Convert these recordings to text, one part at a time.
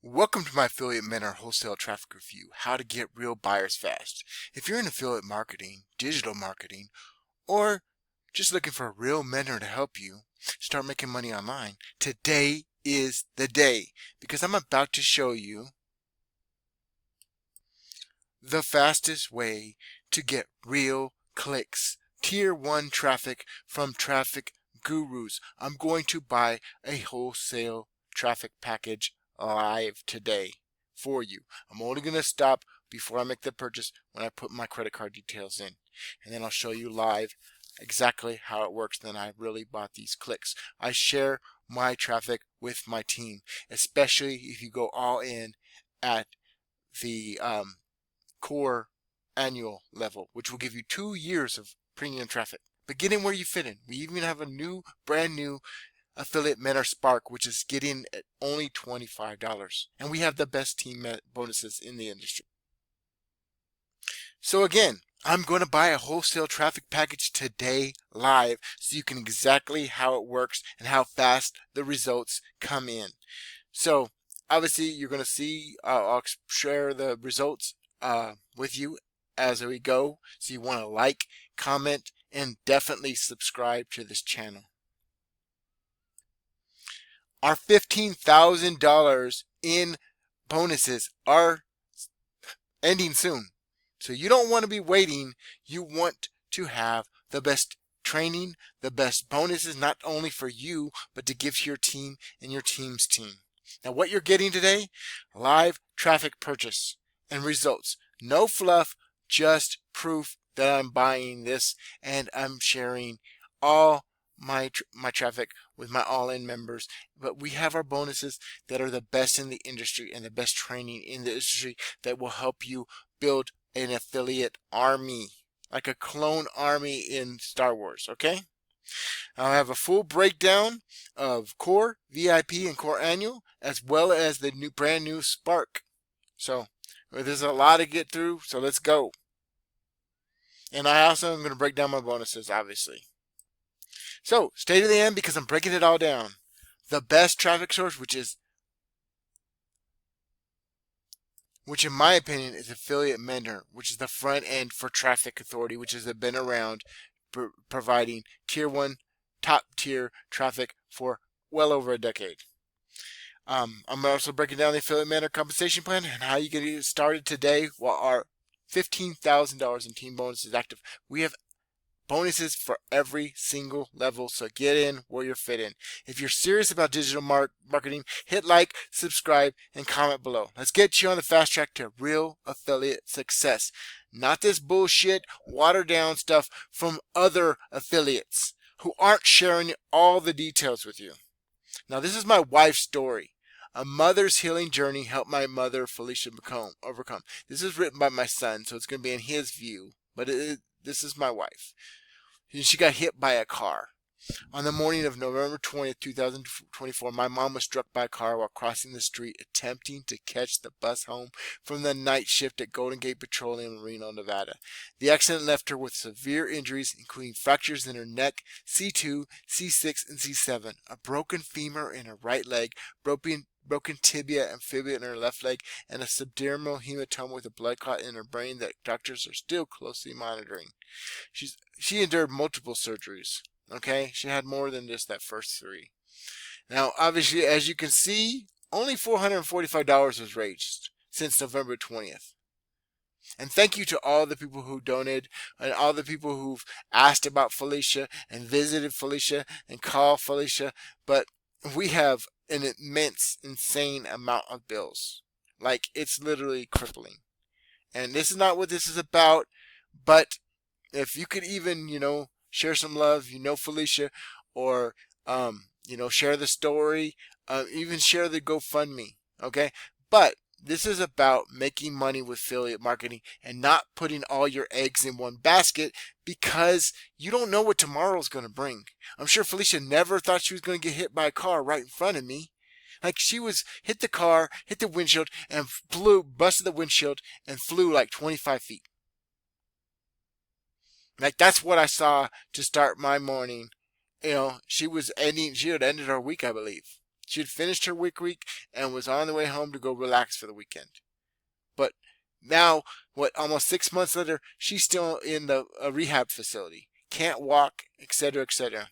Welcome to my Affiliate Mentor Wholesale Traffic Review, how to get real buyers fast. If you're in affiliate marketing, digital marketing, or just looking for a real mentor to help you start making money online, today is the day because I'm about to show you the fastest way to get real clicks, tier 1 traffic from traffic gurus. I'm going to buy a wholesale traffic package live today for you. I'm only going to stop before I make the purchase when I put my credit card details in, and then I'll show you live exactly how it works. Then I really bought these clicks. I share my traffic with my team, especially if you go all in at the core annual level, which will give you 2 years of premium traffic. But get in where you fit in. We even have a brand new affiliate mentor Spark, which is getting at only $25. And we have the best team bonuses in the industry. So again, I'm going to buy a wholesale traffic package today live so you can exactly how it works and how fast the results come in. So obviously you're going to see, I'll share the results with you as we go. So you want to like, comment, and definitely subscribe to this channel. Our $15,000 in bonuses are ending soon. So you don't want to be waiting. You want to have the best training, the best bonuses, not only for you, but to give to your team and your team's team. Now what you're getting today, live traffic purchase and results. No fluff, just proof that I'm buying this, and I'm sharing all my traffic with my all-in members. But we have our bonuses that are the best in the industry and the best training in the industry that will help you build an affiliate army, like a clone army in Star Wars. Okay, I'll have a full breakdown of core, VIP, and core annual, as well as the brand new Spark. So there's a lot to get through, so let's go. And I also am going to break down my bonuses, obviously. So stay to the end because I'm breaking it all down. The best traffic source, which in my opinion is Affiliate Mentor, which is the front end for Traffic Authority, which has been around providing tier 1, top tier traffic for well over a decade. I'm also breaking down the Affiliate Mentor compensation plan and how you can get started today while our $15,000 in team bonus is active. We have bonuses for every single level, so get in where you're fit in. If you're serious about digital marketing, hit like, subscribe, and comment below. Let's get you on the fast track to real affiliate success. Not this bullshit, watered down stuff from other affiliates who aren't sharing all the details with you. Now, this is my wife's story. A mother's healing journey helped my mother, Felicia, overcome. This is written by my son, so it's going to be in his view, but this is my wife. She got hit by a car. On the morning of November 20th, 2024, my mom was struck by a car while crossing the street, attempting to catch the bus home from the night shift at Golden Gate Petroleum in Reno, Nevada. The accident left her with severe injuries, including fractures in her neck, C2, C6, and C7, a broken femur in her right leg, broken tibia and fibula in her left leg, and a subdermal hematoma with a blood clot in her brain that doctors are still closely monitoring. She endured multiple surgeries. Okay, she had more than just that first 3. Now, obviously, as you can see, only $445 was raised since November 20th. And thank you to all the people who donated and all the people who've asked about Felicia and visited Felicia and called Felicia. But we have an immense, insane amount of bills. Like, it's literally crippling. And this is not what this is about, but if you could even, share some love, Felicia, or, share the story, even share the GoFundMe, okay? But this is about making money with affiliate marketing and not putting all your eggs in one basket because you don't know what tomorrow's going to bring. I'm sure Felicia never thought she was going to get hit by a car right in front of me. Like, she hit the car, hit the windshield, and busted the windshield and flew like 25 feet. Like, that's what I saw to start my morning. She had ended her week, I believe. She had finished her work week and was on the way home to go relax for the weekend. But now, almost 6 months later, she's still in the rehab facility. Can't walk, etc., etc.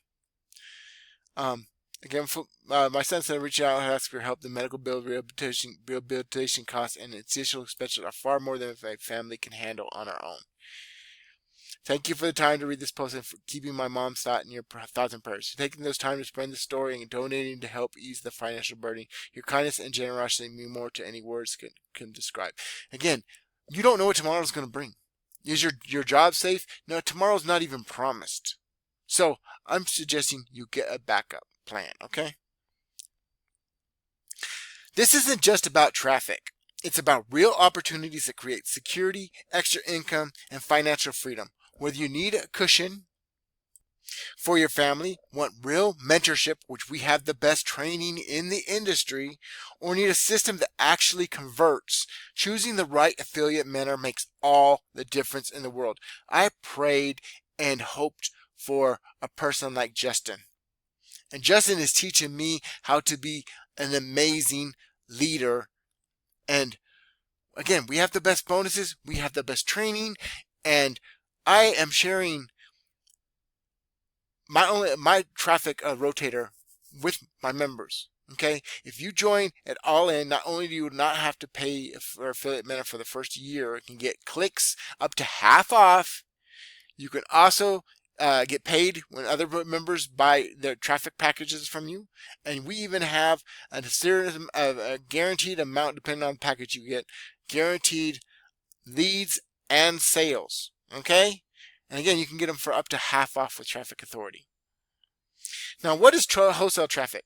Again, my son said, reach out and ask for help. The medical bill, rehabilitation costs, and additional expenses are far more than a family can handle on our own. Thank you for the time to read this post and for keeping my mom's thoughts and prayers. For taking those time to spread the story and donating to help ease the financial burden. Your kindness and generosity mean more to any words can describe. Again, you don't know what tomorrow's going to bring. Is your job safe? No, tomorrow's not even promised. So I'm suggesting you get a backup plan, okay? This isn't just about traffic. It's about real opportunities that create security, extra income, and financial freedom. Whether you need a cushion for your family, want real mentorship, which we have the best training in the industry, or need a system that actually converts, choosing the right affiliate mentor makes all the difference in the world. I prayed and hoped for a person like Justin. And Justin is teaching me how to be an amazing leader. And again, we have the best bonuses, we have the best training, and I am sharing my traffic rotator with my members. Okay, if you join at All In, not only do you not have to pay for affiliate mentor for the first year, you can get clicks up to half off. You can also get paid when other members buy their traffic packages from you, and we even have a guaranteed amount, depending on the package you get, guaranteed leads and sales. Okay, and again, you can get them for up to half off with Traffic Authority. Now, what is wholesale traffic?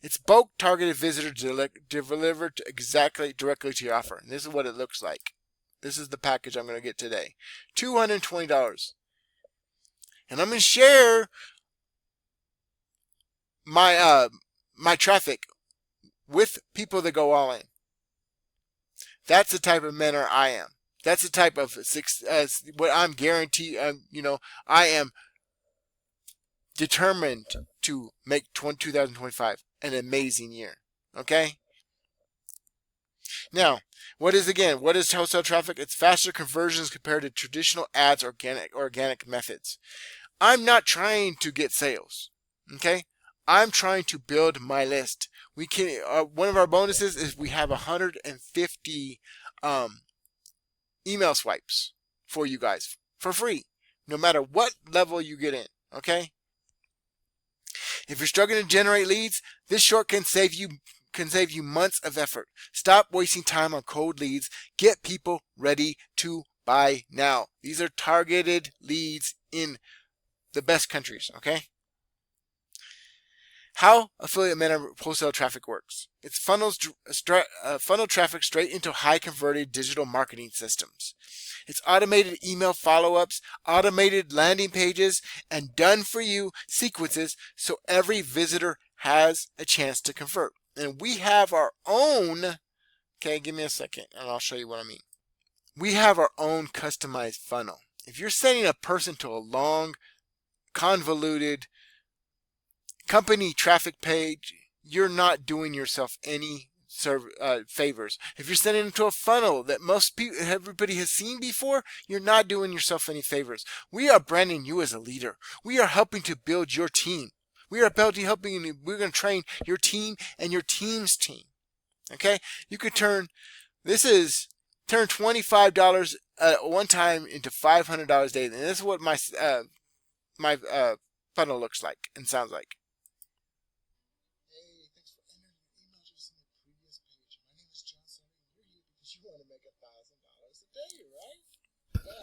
It's bulk targeted visitors delivered directly to your offer. And this is what it looks like. This is the package I'm going to get today. $220. And I'm going to share my my traffic with people that go all in. That's the type of mentor I am. That's the type of what I'm guaranteed. I am determined to make 2025 an amazing year. Okay. Now, what is wholesale traffic? It's faster conversions compared to traditional ads, organic methods. I'm not trying to get sales. Okay. I'm trying to build my list. We can. One of our bonuses is we have 150 email swipes for you guys for free, no matter what level you get in. Okay. If you're struggling to generate leads, this short can save you months of effort. Stop wasting time on cold leads. Get people ready to buy now. These are targeted leads in the best countries. Okay. How affiliate mentor wholesale traffic works. It's funnel traffic straight into high converted digital marketing systems. It's automated email follow-ups, automated landing pages, and done for you sequences so every visitor has a chance to convert. And we have our own, okay, give me a second and I'll show you what I mean. We have our own customized funnel. If you're sending a person to a long, convoluted company traffic page, you're not doing yourself any favors. If you're sending them to a funnel that everybody has seen before, you're not doing yourself any favors. We are branding you as a leader. We are helping to build your team. We are helping you. We're going to train your team and your team's team. Okay, you could turn $25 one time into $500 daily, and this is what my funnel looks like and sounds like.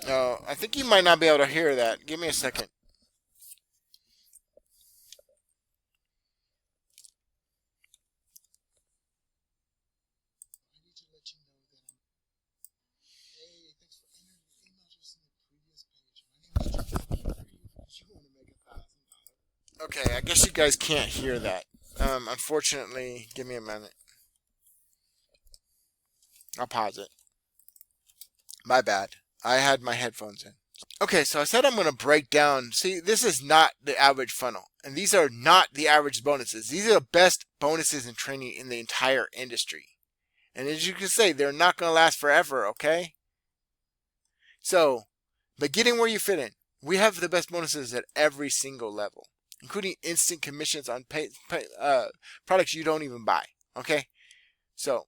Oh, I think you might not be able to hear that. Give me a second. Okay, I guess you guys can't hear that. Unfortunately, give me a minute. I'll pause it. My bad. I had my headphones in. Okay, so I said I'm going to break down. See, this is not the average funnel. And these are not the average bonuses. These are the best bonuses in training in the entire industry. And as you can say, they're not going to last forever, okay? So, but getting where you fit in. We have the best bonuses at every single level, including instant commissions on products you don't even buy, okay? So,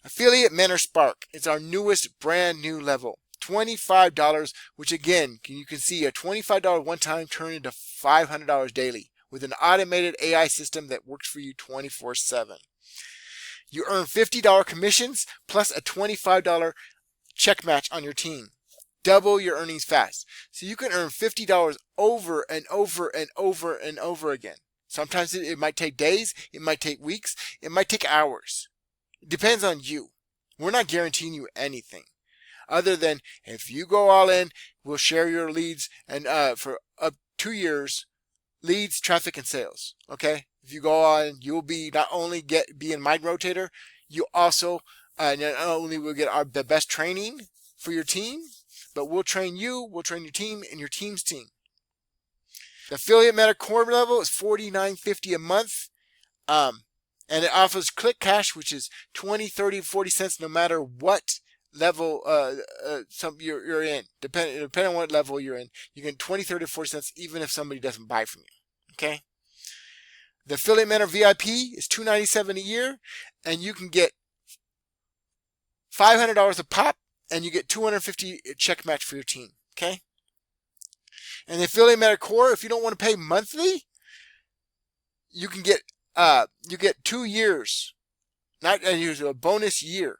Affiliate Mentor Spark. It's our newest brand new level. $25, which again, you can see a $25 one-time turn into $500 daily with an automated AI system that works for you 24/7. You earn $50 commissions plus a $25 check match on your team. Double your earnings fast. So you can earn $50 over and over and over and over again. Sometimes it might take days, it might take weeks, it might take hours. It depends on you. We're not guaranteeing you anything other than if you go all in, we'll share your leads and for up 2 years, leads, traffic, and sales. Okay, if you go on, you'll be not only be in my rotator, you also not only will get the best training for your team, but we'll train you, we'll train your team and your team's team. The Affiliate Mentor Core level is $49.50 a month. And it offers click cash, which is 20, 30, 40 cents no matter what level you're in. Depending on what level you're in, you get 20, 30, 40 cents even if somebody doesn't buy from you. Okay? The Affiliate Mentor VIP is $297 a year, and you can get $500 a pop, and you get $250 check match for your team. Okay? And the Affiliate Mentor Core, if you don't want to pay monthly, you can get 2 years, not a bonus year,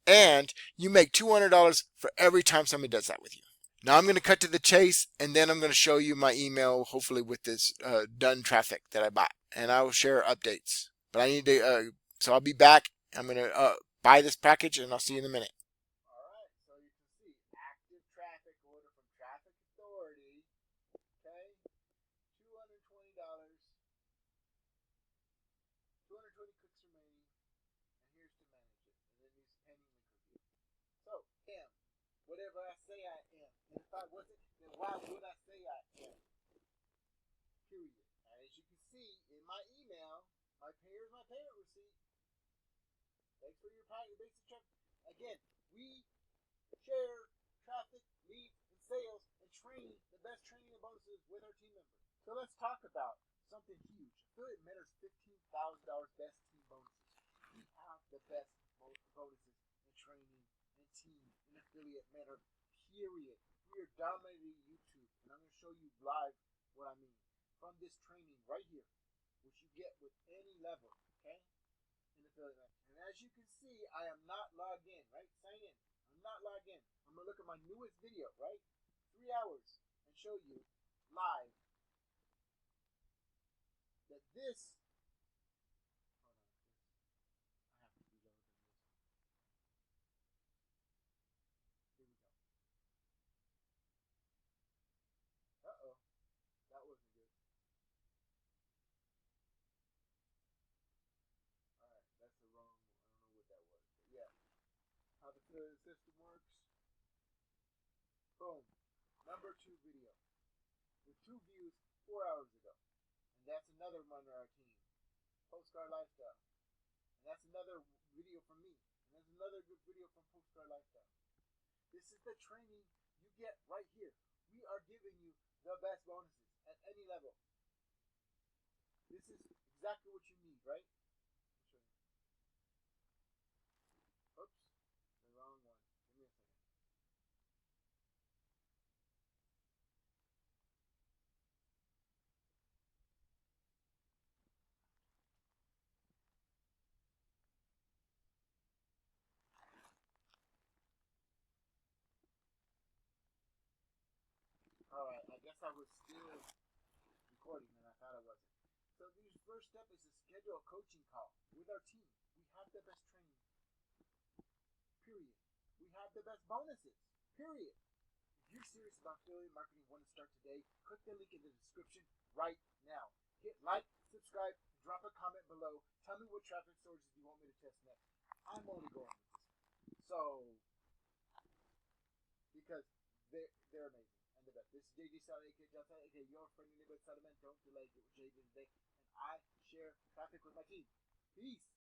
and you make $200 for every time somebody does that with you. Now I'm going to cut to the chase, and then I'm going to show you my email, hopefully with this done traffic that I bought, and I will share updates. But I need to, so I'll be back. I'm going to buy this package, and I'll see you in a minute. All right, so you can see active traffic order from Traffic Authority. Okay, $220. 220 clicks remaining, and here's to manage it. And then these pending link reviews. So, am whatever I say I am. And if I wasn't, then why would I say I am? Period. And as you can see in my email, here's my payment receipt. Thanks for your basic check. Again, we share traffic, leads, and sales, and train the best training and bonuses with our team members. So let's talk about something huge. Affiliate Mentor's $15,000 best team bonuses. We have the best bonuses in training and team in Affiliate Mentor, period. We are dominating YouTube, and I'm going to show you live what I mean from this training right here, which you get with any level, okay, in Affiliate Mentor. And as you can see, I am not logged in, right? Sign in. I'm not logged in. I'm going to look at my newest video, right? 3 hours, and show you live that this, hold on, I have to reload this. Here we go. Uh-oh, that wasn't good. Alright, that's the wrong one. I don't know what that was. But yeah, how the system works. Boom. Number 2 video. With 2 views 4 hours ago. And that's another one on our team. Postcard Lifestyle. And that's another video from me. And there's another good video from Postcard Lifestyle. This is the training you get right here. We are giving you the best bonuses at any level. This is exactly what you need, right? Oops, the wrong one. Give me a second. Alright, I guess I was still recording and I thought I wasn't. So the first step is to schedule a coaching call with our team. We have the best training. Period. We have the best bonuses. Period. If you're serious about affiliate marketing and want to start today, click the link in the description right now. Hit like, subscribe, drop a comment below. Tell me what traffic sources you want me to test next. I'm only going with this. So, because they're amazing and the best. that. This is JJ Saudi, aka your friendly neighborhood settlement. Don't delay. Get with JJ today. And I share traffic with my team. Peace.